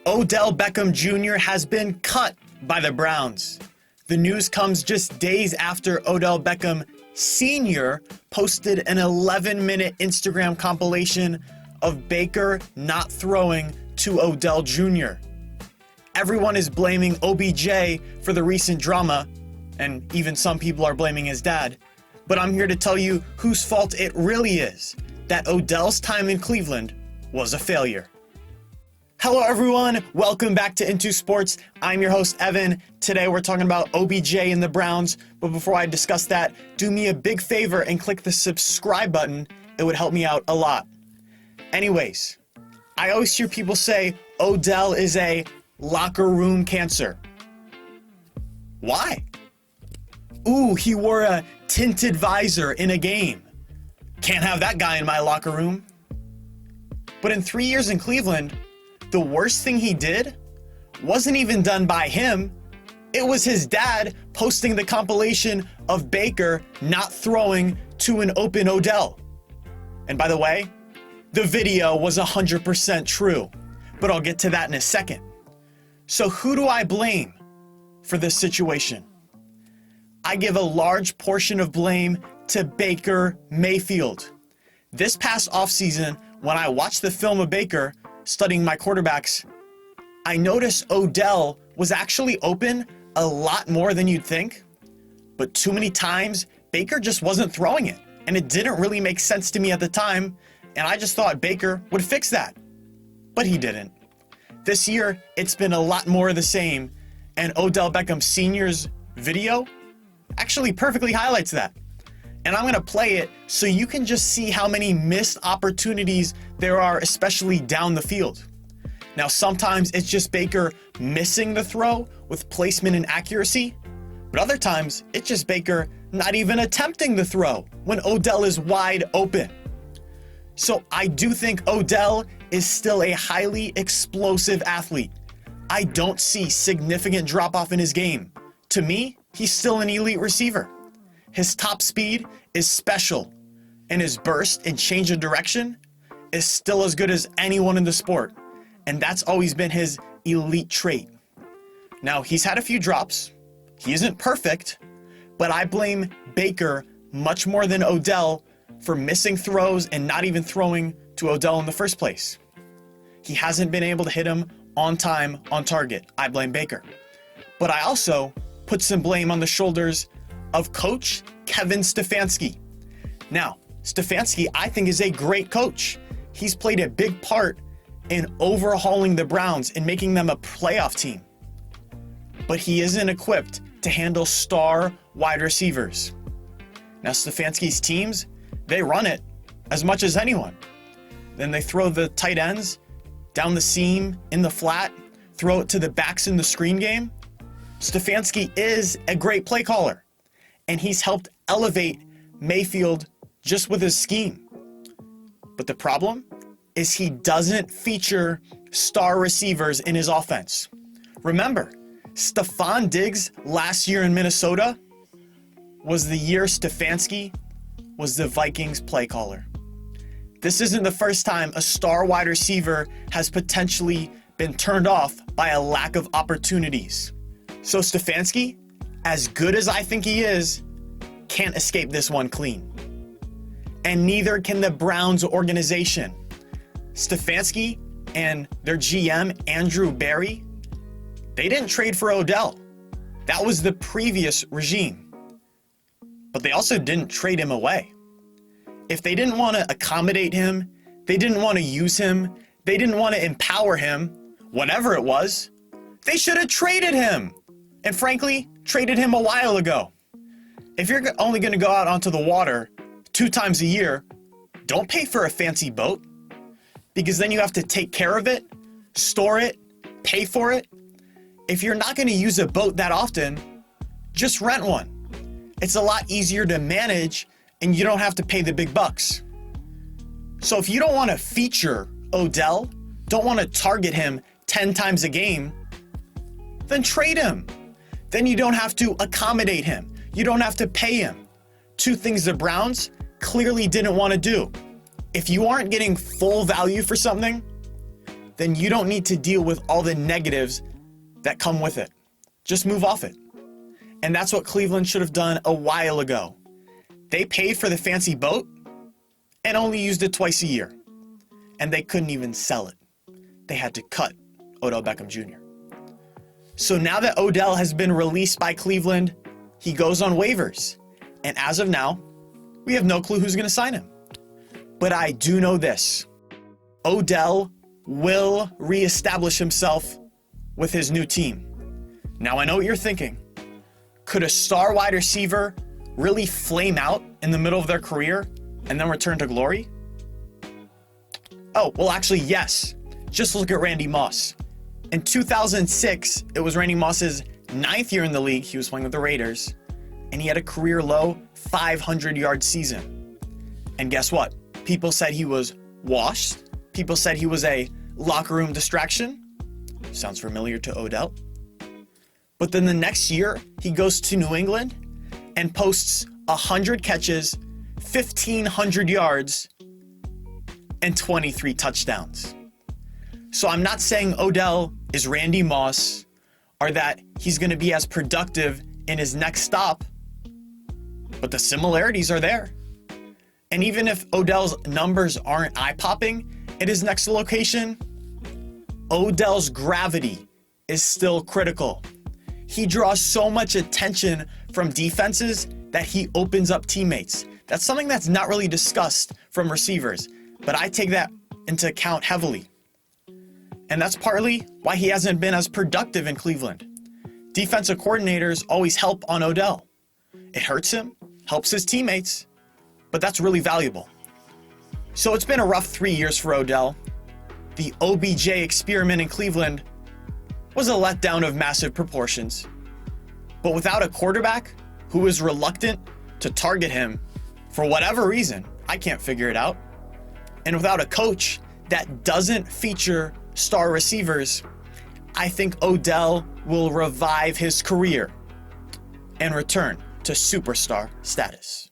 Odell Beckham Jr. has been cut by the Browns. The news comes just days after Odell Beckham Sr. posted an 11-minute Instagram compilation of Baker not throwing to Odell Jr. Everyone is blaming OBJ for the recent drama, and even some people are blaming his dad. But I'm here to tell you whose fault it really is, that Odell's time in Cleveland was a failure. Hello everyone, welcome back to Into Sports. I'm your host Evan. Today we're talking about OBJ and the Browns, but before I discuss that, do me a big favor and click the subscribe button. It would help me out a lot. Anyways, I always hear people say Odell is a locker room cancer. Why? Ooh, he wore a tinted visor in a game. Can't have that guy in my locker room. But in 3 years in Cleveland, the worst thing he did wasn't even done by him. It was his dad posting the compilation of Baker not throwing to an open Odell. And by the way, the video was 100% true, but I'll get to that in a second. So who do I blame for this situation? I give a large portion of blame to Baker Mayfield. This past offseason, when I watched the film of Baker, studying my quarterbacks, I noticed Odell was actually open a lot more than you'd think, but too many times Baker just wasn't throwing it, and it didn't really make sense to me at the time, and I just thought Baker would fix that, but he didn't. This year, it's been a lot more of the same, and Odell Beckham Sr.'s video actually perfectly highlights that. And I'm gonna play it so you can just see how many missed opportunities there are, especially down the field. Now, sometimes it's just Baker missing the throw with placement and accuracy, but other times it's just Baker not even attempting the throw when Odell is wide open. So I do think Odell is still a highly explosive athlete. I don't see significant drop-off in his game. To me, he's still an elite receiver. His top speed is special, and his burst and change of direction is still as good as anyone in the sport, and that's always been his elite trait. Now, he's had a few drops. He isn't perfect, but I blame Baker much more than Odell for missing throws and not even throwing to Odell in the first place. He hasn't been able to hit him on time, on target. I blame Baker. But I also put some blame on the shoulders of Coach Kevin Stefanski. Now, Stefanski, I think, is a great coach. He's played a big part in overhauling the Browns and making them a playoff team. But he isn't equipped to handle star wide receivers. Now, Stefanski's teams, they run it as much as anyone. Then they throw the tight ends down the seam, in the flat, throw it to the backs in the screen game. Stefanski is a great play caller, and he's helped elevate Mayfield just with his scheme. But the problem is he doesn't feature star receivers in his offense. Remember, Stefon Diggs last year in Minnesota was the year Stefanski was the Vikings play caller. This isn't the first time a star wide receiver has potentially been turned off by a lack of opportunities. So Stefanski, as good as I think he is, can't escape this one clean. And neither can the Browns organization. Stefanski and their GM, Andrew Berry, they didn't trade for Odell. That was the previous regime. But they also didn't trade him away. If they didn't want to accommodate him, they didn't want to use him, they didn't want to empower him, whatever it was, they should have traded him. And frankly, traded him a while ago. If you're only going to go out onto the water 2 times a year, don't pay for a fancy boat, because then you have to take care of it, store it, pay for it. If you're not going to use a boat that often, just rent one. It's a lot easier to manage, and you don't have to pay the big bucks. So if you don't want to feature Odell, don't want to target him 10 times a game, then trade him. Then you don't have to accommodate him. You don't have to pay him. 2 things the Browns clearly didn't want to do. If you aren't getting full value for something, then you don't need to deal with all the negatives that come with it. Just move off it. And that's what Cleveland should have done a while ago. They paid for the fancy boat and only used it twice a year. And they couldn't even sell it. They had to cut Odell Beckham Jr. So now that Odell has been released by Cleveland, he goes on waivers. And as of now, we have no clue who's going to sign him. But I do know this. Odell will reestablish himself with his new team. Now I know what you're thinking. Could a star wide receiver really flame out in the middle of their career and then return to glory? Oh, well actually yes. Just look at Randy Moss. In 2006, it was Randy Moss's 9th year in the league. He was playing with the Raiders, and he had a career low 500-yard season. And guess what? People said he was washed. People said he was a locker room distraction. Sounds familiar to Odell. But then the next year, he goes to New England and posts 100 catches, 1,500 yards, and 23 touchdowns. So I'm not saying Odell is Randy Moss or that he's going to be as productive in his next stop, but the similarities are there. And even if Odell's numbers aren't eye-popping at his next location, Odell's gravity is still critical. He draws so much attention from defenses that he opens up teammates. That's something that's not really discussed from receivers, but I take that into account heavily. And that's partly why he hasn't been as productive in Cleveland. Defensive coordinators always help on Odell. It hurts him, helps his teammates, but that's really valuable. So it's been a rough 3 years for Odell. The OBJ experiment in Cleveland was a letdown of massive proportions. But without a quarterback who is reluctant to target him for whatever reason, I can't figure it out, and without a coach that doesn't feature star receivers, I think Odell will revive his career and return to superstar status.